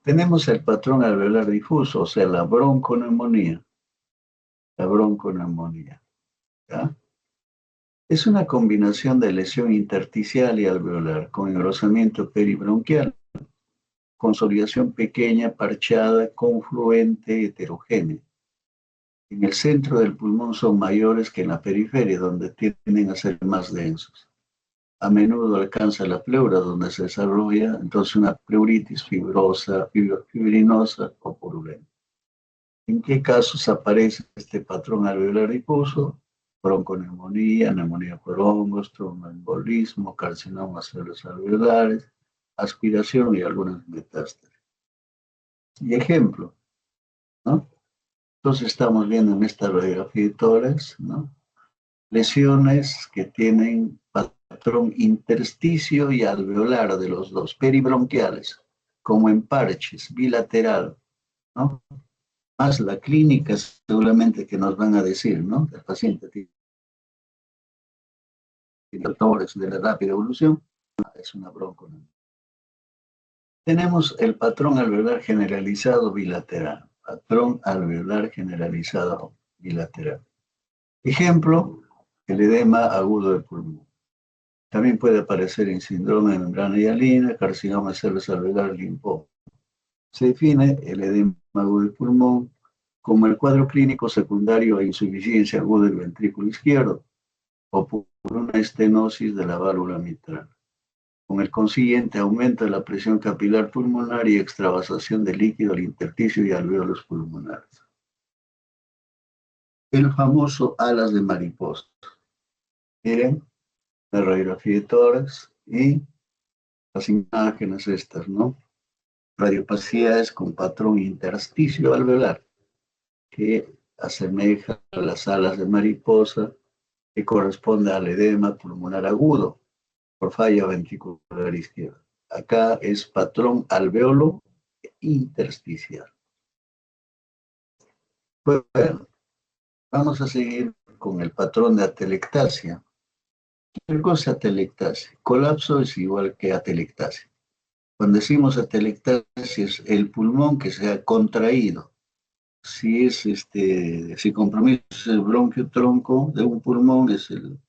Tenemos el patrón alveolar difuso, o sea, la bronconeumonía. La bronconeumonía. ¿Ya? Es una combinación de lesión intersticial y alveolar con engrosamiento peribronquial, consolidación pequeña, parchada, confluente, heterogénea. En el centro del pulmón son mayores que en la periferia, donde tienden a ser más densos. A menudo alcanza la pleura, donde se desarrolla entonces una pleuritis fibrosa, fibrinosa o purulenta. ¿En qué casos aparece este patrón alveolar difuso? Bronconeumonía, neumonía por hongos, tromboembolismo, carcinoma de células alveolares, aspiración y algunas metástasis. Y ejemplo, ¿no? Entonces estamos viendo en esta radiografía de tórax, ¿no? Lesiones que tienen patrón intersticio y alveolar de los dos, peribronquiales, como en parches, bilateral, ¿no? Más la clínica seguramente que nos van a decir, ¿no? El paciente tiene tórax de la rápida evolución, es una bronconeumonía. Tenemos el patrón alveolar generalizado bilateral, patrón alveolar generalizado bilateral. Ejemplo, el edema agudo del pulmón. También puede aparecer en síndrome de membrana hialina, carcinoma de células alveolares, linfoma. Se define el edema agudo del pulmón como el cuadro clínico secundario a insuficiencia aguda del ventrículo izquierdo o por una estenosis de la válvula mitral, con el consiguiente aumento de la presión capilar pulmonar y extravasación de líquido al intersticio y alvéolos pulmonares. El famoso alas de mariposa. Miren, la radiografía de tórax y las imágenes estas, ¿no? Radiopacidades con patrón intersticio alveolar, que asemeja a las alas de mariposa, que corresponde al edema pulmonar agudo por falla ventricular izquierda. Acá es patrón alveolo intersticial. Bueno, vamos a seguir con el patrón de atelectasia. ¿Qué cosa es atelectasia? Colapso es igual que atelectasia. Cuando decimos atelectasia es el pulmón que se ha contraído. Si compromiso es el bronquio tronco de un pulmón, es el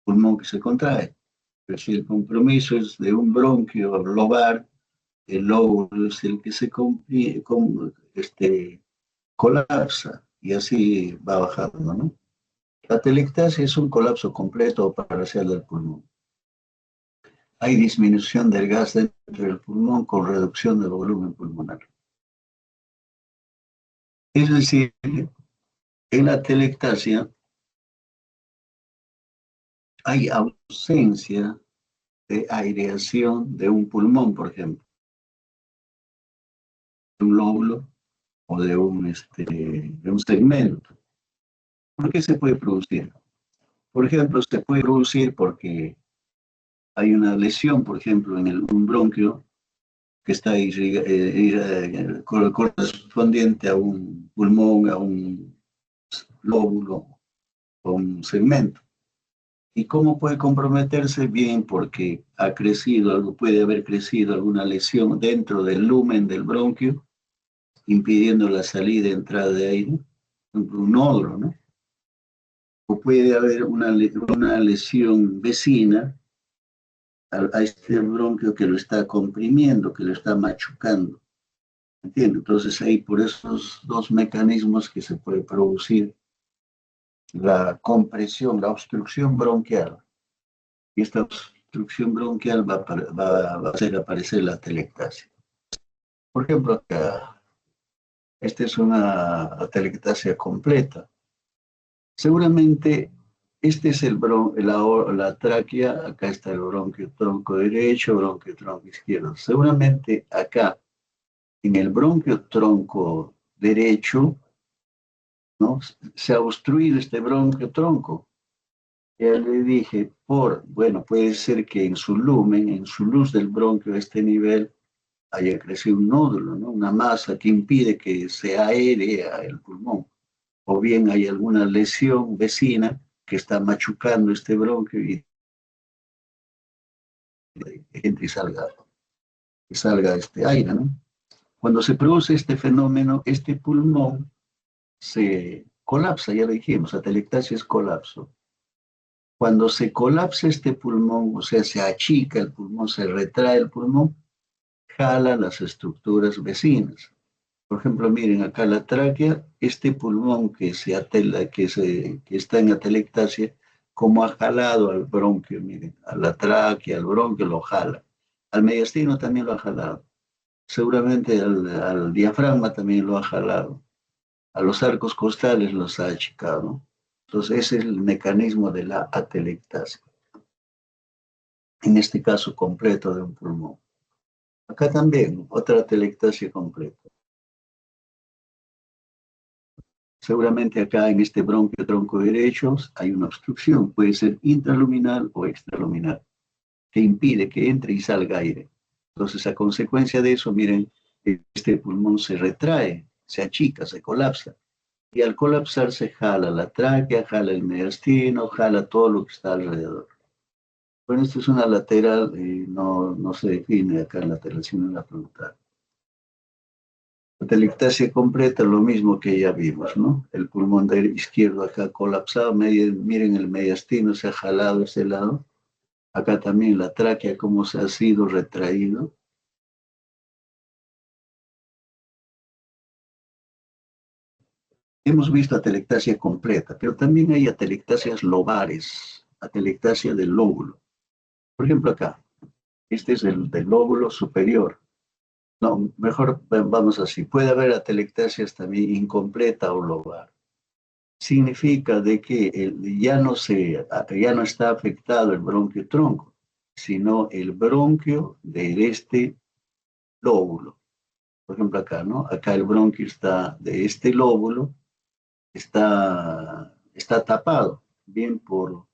pulmón que se contrae. Pero si el compromiso es de un bronquio lobar, el lóbulo es el que se colapsa y así va bajando, ¿no? La atelectasia es un colapso completo o parcial del pulmón. Hay disminución del gas dentro del pulmón con reducción del volumen pulmonar. Es decir, en la atelectasia hay ausencia de aireación de un pulmón, por ejemplo, de un lóbulo o de un segmento. ¿Por qué se puede producir? Por ejemplo, se puede producir porque hay una lesión, por ejemplo, en un bronquio que está correspondiente a un pulmón, a un lóbulo o un segmento. ¿Y cómo puede comprometerse? Bien, porque ha crecido, algo puede haber crecido alguna lesión dentro del lumen del bronquio, impidiendo la salida y entrada de aire, un nódulo, ¿no? O puede haber una lesión vecina a este bronquio que lo está comprimiendo, que lo está machucando. ¿Entiendes? Entonces ahí por esos dos mecanismos que se puede producir la compresión, la obstrucción bronquial. Y esta obstrucción bronquial va a hacer aparecer la atelectasia. Por ejemplo, acá, esta es una atelectasia completa. Seguramente este es la tráquea, acá está el bronquio tronco derecho, bronquio tronco izquierdo. Seguramente acá, en el bronquio tronco derecho, ¿no? Se ha obstruido este bronquio tronco. Ya le dije, bueno, puede ser que en su lumen, en su luz del bronquio, a este nivel, haya crecido un nódulo, ¿no? Una masa que impide que se aéree el pulmón. O bien hay alguna lesión vecina que está machucando este bronquio y entre y salga este aire, ¿no? Cuando se produce este fenómeno, este pulmón se colapsa, ya lo dijimos, atelectasia es colapso. Cuando se colapsa este pulmón, o sea, se achica el pulmón, se retrae el pulmón, jala las estructuras vecinas. Por ejemplo, miren acá la tráquea, este pulmón que está en atelectasia, como ha jalado al bronquio, miren, a la tráquea, al bronquio lo jala. Al mediastino también lo ha jalado. Seguramente al diafragma también lo ha jalado. A los arcos costales los ha achicado. Entonces, ese es el mecanismo de la atelectasia. En este caso, completo de un pulmón. Acá también, otra atelectasia completa. Seguramente acá en este bronquio tronco derecho hay una obstrucción, puede ser intraluminal o extraluminal, que impide que entre y salga aire. Entonces, a consecuencia de eso, miren, este pulmón se retrae, se achica, se colapsa. Y al colapsar se jala la tráquea, jala el mediastino, jala todo lo que está alrededor. Bueno, esto es una lateral, no se define acá en lateral, sino en la frontal. La telectasia completa, lo mismo que ya vimos, ¿no? El pulmón izquierdo acá colapsado, miren el mediastino se ha jalado a ese lado. Acá también la tráquea, cómo se ha sido retraído. Hemos visto atelectasia completa, pero también hay atelectasias lobares, atelectasia del lóbulo. Por ejemplo, acá, este es el del lóbulo superior. No, mejor vamos así. Puede haber atelectasias también incompleta o lobar. Significa de que ya no está afectado el bronquio tronco, sino el bronquio de este lóbulo. Por ejemplo, acá, ¿no? Acá el bronquio está de este lóbulo, está tapado, bien por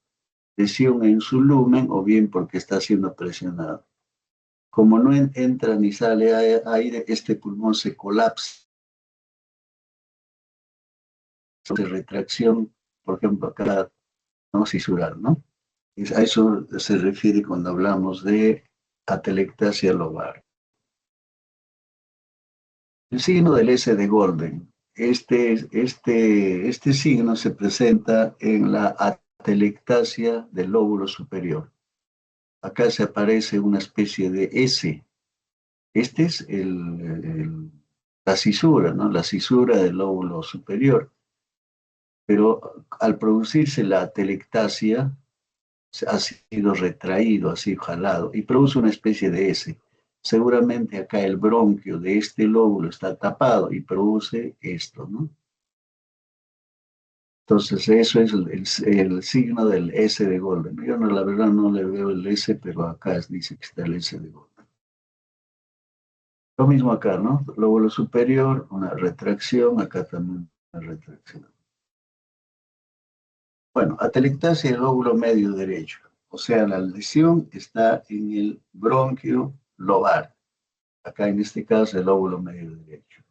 lesión en su lumen o bien porque está siendo presionado. Como no entra ni sale aire, este pulmón se colapsa. De retracción, por ejemplo, acá, no cisural, ¿no? A eso se refiere cuando hablamos de atelectasia lobar. El signo del S de Golden. Este signo se presenta en la atelectasia del lóbulo superior. Acá se aparece una especie de S. Este es la cisura, ¿no? La cisura del lóbulo superior. Pero al producirse la atelectasia, ha sido retraído, así jalado, y produce una especie de S. Seguramente acá el bronquio de este lóbulo está tapado y produce esto, ¿no? Entonces, eso es el signo del S de Golden. Yo no, la verdad no le veo el S, pero acá dice que está el S de Golden. Lo mismo acá, ¿no? Lóbulo superior, una retracción, acá también una retracción. Bueno, atelectasia del lóbulo medio derecho. O sea, la lesión está en el bronquio lobar. Acá en este caso el lóbulo medio derecho.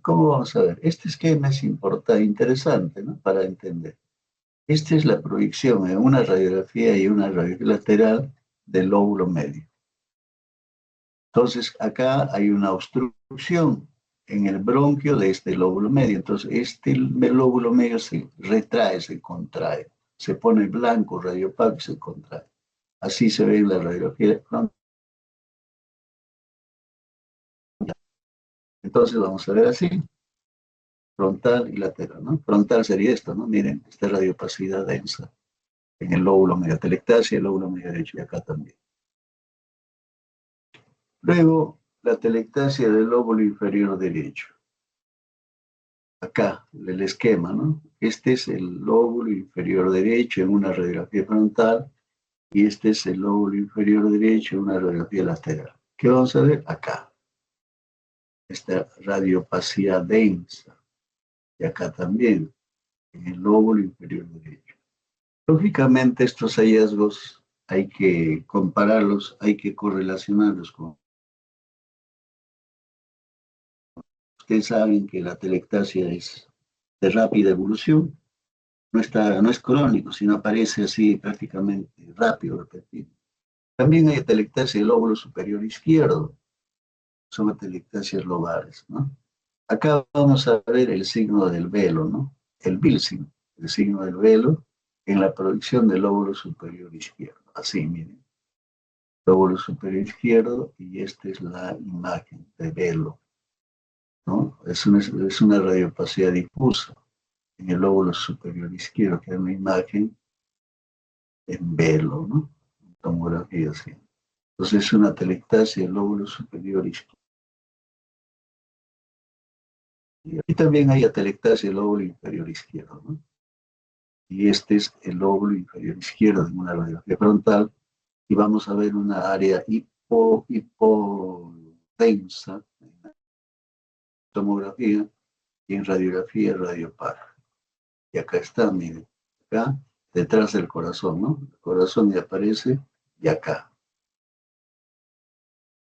¿Cómo vamos a ver? Este esquema es interesante, ¿no? Para entender. Esta es la proyección en una radiografía y una radiografía lateral del lóbulo medio. Entonces, acá hay una obstrucción en el bronquio de este lóbulo medio. Entonces, este lóbulo medio se retrae, se contrae, se pone blanco, radiopaco y se contrae. Así se ve en la radiografía. Entonces, vamos a ver así, frontal y lateral, ¿no? Frontal sería esto, ¿no? Miren, esta radiopacidad densa en el lóbulo medio atelectasia, el lóbulo medio derecho y acá también. Luego, la atelectasia del lóbulo inferior derecho. Acá, el esquema, ¿no? Este es el lóbulo inferior derecho en una radiografía frontal y este es el lóbulo inferior derecho en una radiografía lateral. ¿Qué vamos a ver? Acá. Esta radiopacidad densa. Y acá también, en el lóbulo inferior derecho. Lógicamente, estos hallazgos hay que compararlos, hay que correlacionarlos con. Ustedes saben que la atelectasia es de rápida evolución, no es crónico, sino aparece así prácticamente rápido, repetido. También hay atelectasia del lóbulo superior izquierdo, son atelectasias lobares, ¿no? Acá vamos a ver el signo del velo, ¿no? El Bilsing, el signo del velo, en la proyección del lóbulo superior izquierdo. Así, miren. Lóbulo superior izquierdo y esta es la imagen de velo, ¿no? Es una radiopacidad difusa en el lóbulo superior izquierdo, que es una imagen en velo, ¿no? Tomografía, así. Entonces es una atelectasia del lóbulo superior izquierdo. Y también hay atelectasia del lóbulo inferior izquierdo, ¿no? Y este es el lóbulo inferior izquierdo de una radiografía frontal y vamos a ver una área hipodensa en la tomografía y en radiografía radiopar. Y acá está, miren, acá detrás del corazón, ¿no? El corazón ya aparece y acá.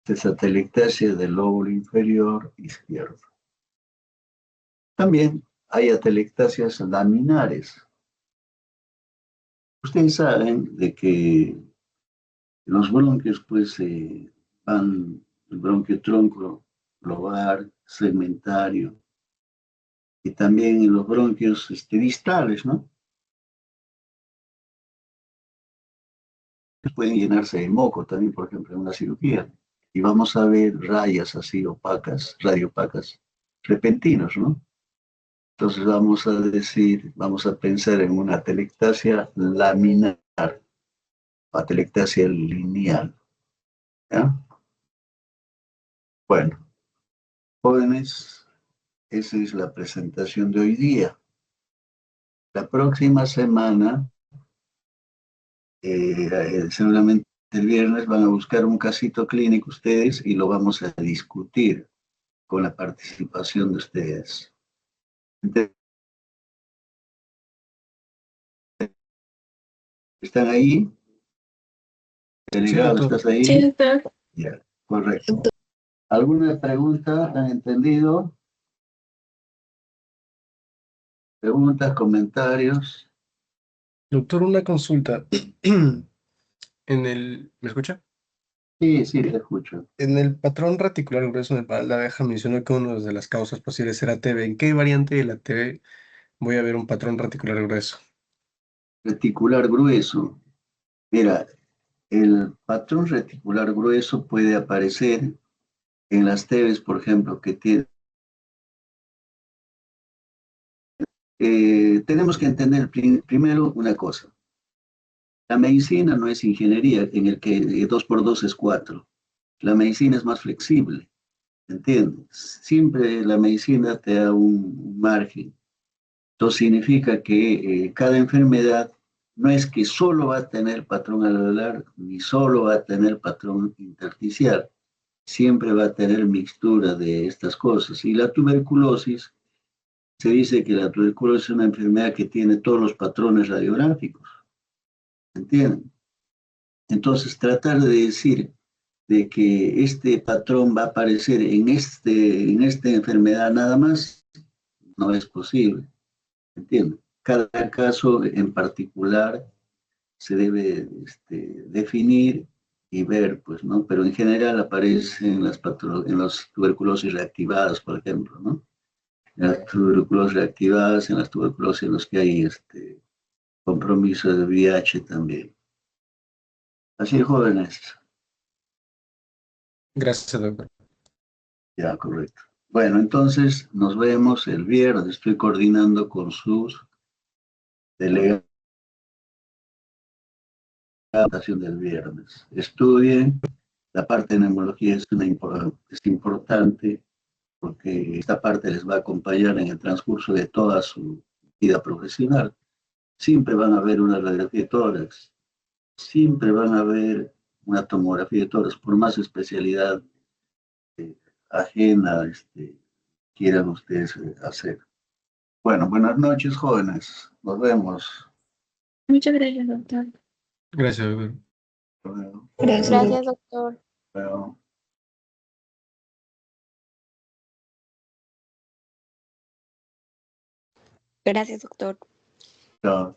Esta es atelectasia del lóbulo inferior izquierdo. También hay atelectasias laminares. Ustedes saben de que los bronquios, pues, van el bronquio tronco, lobar, segmentario, y también en los bronquios distales, ¿no? Pueden llenarse de moco también, por ejemplo, en una cirugía. Y vamos a ver rayas así opacas, radiopacas, repentinos, ¿no? Entonces vamos a pensar en una atelectasia laminar, atelectasia lineal, ¿ya? Bueno, jóvenes, esa es la presentación de hoy día. La próxima semana, seguramente el viernes, van a buscar un casito clínico ustedes y lo vamos a discutir con la participación de ustedes. ¿Están ahí? Sí, Delegado, doctor. ¿estás ahí? Sí, doctor. Ya, correcto. ¿Alguna pregunta? ¿Han entendido? ¿Preguntas, comentarios? Doctor, una consulta. ¿Me escucha? Sí, sí, te escucho. En el patrón reticular grueso en la abeja mencionó que una de las causas posibles era TB. ¿En qué variante de la TB voy a ver un patrón reticular grueso? Reticular grueso. Mira, el patrón reticular grueso puede aparecer en las TVs, por ejemplo, que tiene. Tenemos que entender primero una cosa. La medicina no es ingeniería en el que 2 por 2 es 4. La medicina es más flexible, ¿entiendes? Siempre la medicina te da un margen. Esto significa que cada enfermedad no es que solo va a tener patrón alveolar ni solo va a tener patrón intersticial. Siempre va a tener mixtura de estas cosas. Y la tuberculosis, se dice que la tuberculosis es una enfermedad que tiene todos los patrones radiográficos. ¿Entienden? Entonces, tratar de decir de que este patrón va a aparecer en esta enfermedad nada más, no es posible. ¿Entienden? Cada caso en particular se debe definir y ver, pues, ¿no? Pero en general aparecen en las tuberculosis reactivadas, por ejemplo, ¿no? En las tuberculosis reactivadas, en las tuberculosis en las que hay compromiso de VIH también. Así, jóvenes. Gracias, doctor. Ya, correcto. Bueno, entonces nos vemos el viernes. Estoy coordinando con sus delegados del viernes. Estudien. La parte de neumología es importante porque esta parte les va a acompañar en el transcurso de toda su vida profesional. Siempre van a ver una radiografía de tórax, siempre van a ver una tomografía de tórax, por más especialidad eh, ajena quieran ustedes hacer. Bueno, buenas noches, jóvenes. Nos vemos. Muchas gracias, doctor. Gracias, doctor. Bueno, Gracias. Gracias, doctor. bueno. Gracias, doctor. Chao.